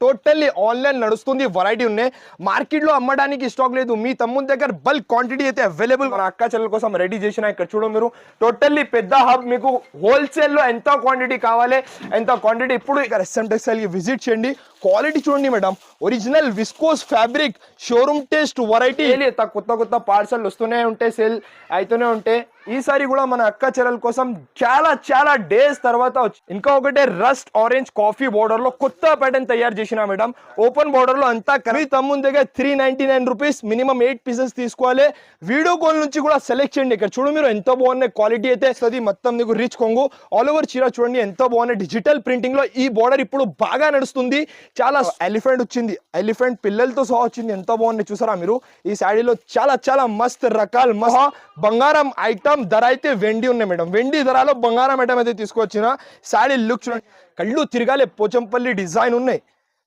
Totally online నడుస్తుంది, variety ఉన్నాయి, market లో అమ్మడానికి స్టాక్ లేదు. మీ తమ్ముని దగ్గర బల్క్ క్వాంటిటీ అయితే అవైలబుల్ మన అక్క చెల్లెల కోసం రెడీ చేసిన. ఇక్కడ చూడ మీరు టోటల్లీ పెద్ద హబ్, మీకు హోల్సేల్ లో ఎంత క్వాంటిటీ కావాలి ఎంత క్వాంటిటీ ఇప్పుడు ఇక్కడ SM Textile కి విజిట్ చేయండి. క్వాలిటీ చూడండి madam, original viscose fabric, showroom taste variety, కొత్త కొత్త పార్సల్ వస్తూనే ఉంటాయి, సేల్ అవుతూనే ఉంటాయి. ఈసారి కూడా మన అక్క చెల్లెల కోసం చాలా చాలా డేస్ తర్వాత ఇంకా ఒకటే రస్ట్ ఆరెంజ్ కాఫీ బోర్డర్ లో కొత్త ప్యాటర్న్ తయారు చేసిన మేడం. ఓపెన్ బోర్డర్ లో అంతా మీ తమ్ముని దగ్గర 399 రూపీస్, మినిమం 8 పీసెస్ తీసుకోవాలి. వీడియో కాల్ నుంచి కూడా సెలెక్ట్ చేయండి. ఇక్కడ చూడు మీరు ఎంత బాగున్నాయి, క్వాలిటీ అయితే వస్తుంది. మొత్తం నీకు రిచ్ కొంగు ఆల్ ఓవర్ చీర చూడండి ఎంత బాగున్నాయి. డిజిటల్ ప్రింటింగ్ లో ఈ బోర్డర్ ఇప్పుడు బాగా నడుస్తుంది. చాలా ఎలిఫెంట్ వచ్చింది, ఎలిఫెంట్ పిల్లలతో సహా వచ్చింది, ఎంత బాగుంది చూసారా మీరు. ఈ శారీలో చాలా చాలా మస్త్ రకాల మహా బంగారం ఐటమ్ ధర అయితే వెండి ఉన్నాయి మేడం. వెండి ధరలో బంగారం ఐటమ్ అయితే తీసుకొచ్చిన. శారీ లుక్ చూడండి, కళ్ళు తిరగాలి, పోచంపల్లి డిజైన్ ఉన్నాయి,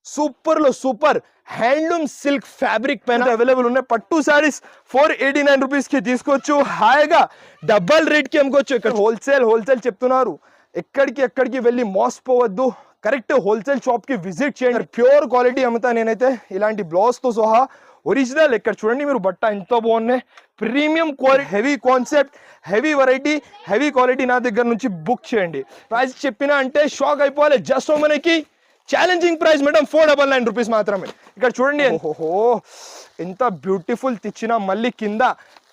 సూపర్ లో సూపర్ హ్యాండ్లూమ్ సిల్క్ ఫ్యాబ్రిక్ పైన అవైలబుల్ ఉన్నాయి. పట్టు శారీస్ 489 రూపీస్ కి తీసుకోవచ్చు. హాయిగా డబల్ రేట్ కి అమ్ముకోవచ్చు. ఇక్కడ హోల్సేల్ చెప్తున్నారు, ఎక్కడికి వెళ్ళి మోసపోవద్దు. కరెక్ట్ హోల్సేల్ షాప్ కి విజిట్ చేయండి. ప్యూర్ క్వాలిటీ అమ్ముతా నేనైతే, ఇలాంటి బ్లౌజ్ తో సహా ఒరిజినల్. ఇక్కడ చూడండి మీరు బట్ట ఎంత బాగున్నాయి, premium quality, heavy concept, heavy variety, heavy quality నా దగ్గర నుంచి బుక్ చేయండి. ప్రైస్ చెప్పినా అంటే షాక్ అయిపోవాలి. జస్ట్ మనకి ఛాలెంజింగ్ ప్రైస్ మేడం 499 రూపీస్ మాత్రమే. ఇక్కడ చూడండి ఓహో ఎంత బ్యూటిఫుల్ తెచ్చినా, మళ్ళీ కింద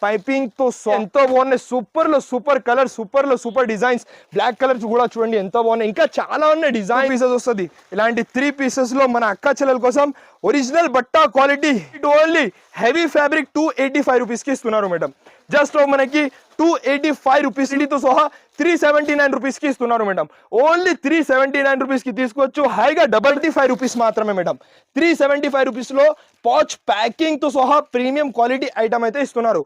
పైపింగ్ తో ఎంతో బాగున్నాయి. సూపర్ లో సూపర్ కలర్, సూపర్ లో సూపర్ డిజైన్స్. బ్లాక్ కలర్ కూడా చూడండి ఎంత బాగున్నాయి. ఇంకా చాలా ఉన్నాయి డిజైన్ పీసెస్ వస్తుంది. ఇలాంటి 3 పీసెస్ లో మన అక్క చెల్లెల కోసం ఒరిజినల్ బట్ట quality, only heavy fabric 285 rupees కి ఇస్తున్నారు మేడం. జస్ట్ మనకి 285 రూపీస్ తో సహా 379 రూపీస్ కి ఇస్తున్నారు మేడం. ఓన్లీ 379 రూపీస్ కి తీసుకోవచ్చు. హైగా 75 రూపీస్ మాత్రమే మేడం. 375 రూపీస్ లో పాచ్ ప్యాకింగ్ తో సహా ప్రీమియం క్వాలిటీ ఐటమ్ అయితే ఇస్తున్నారు.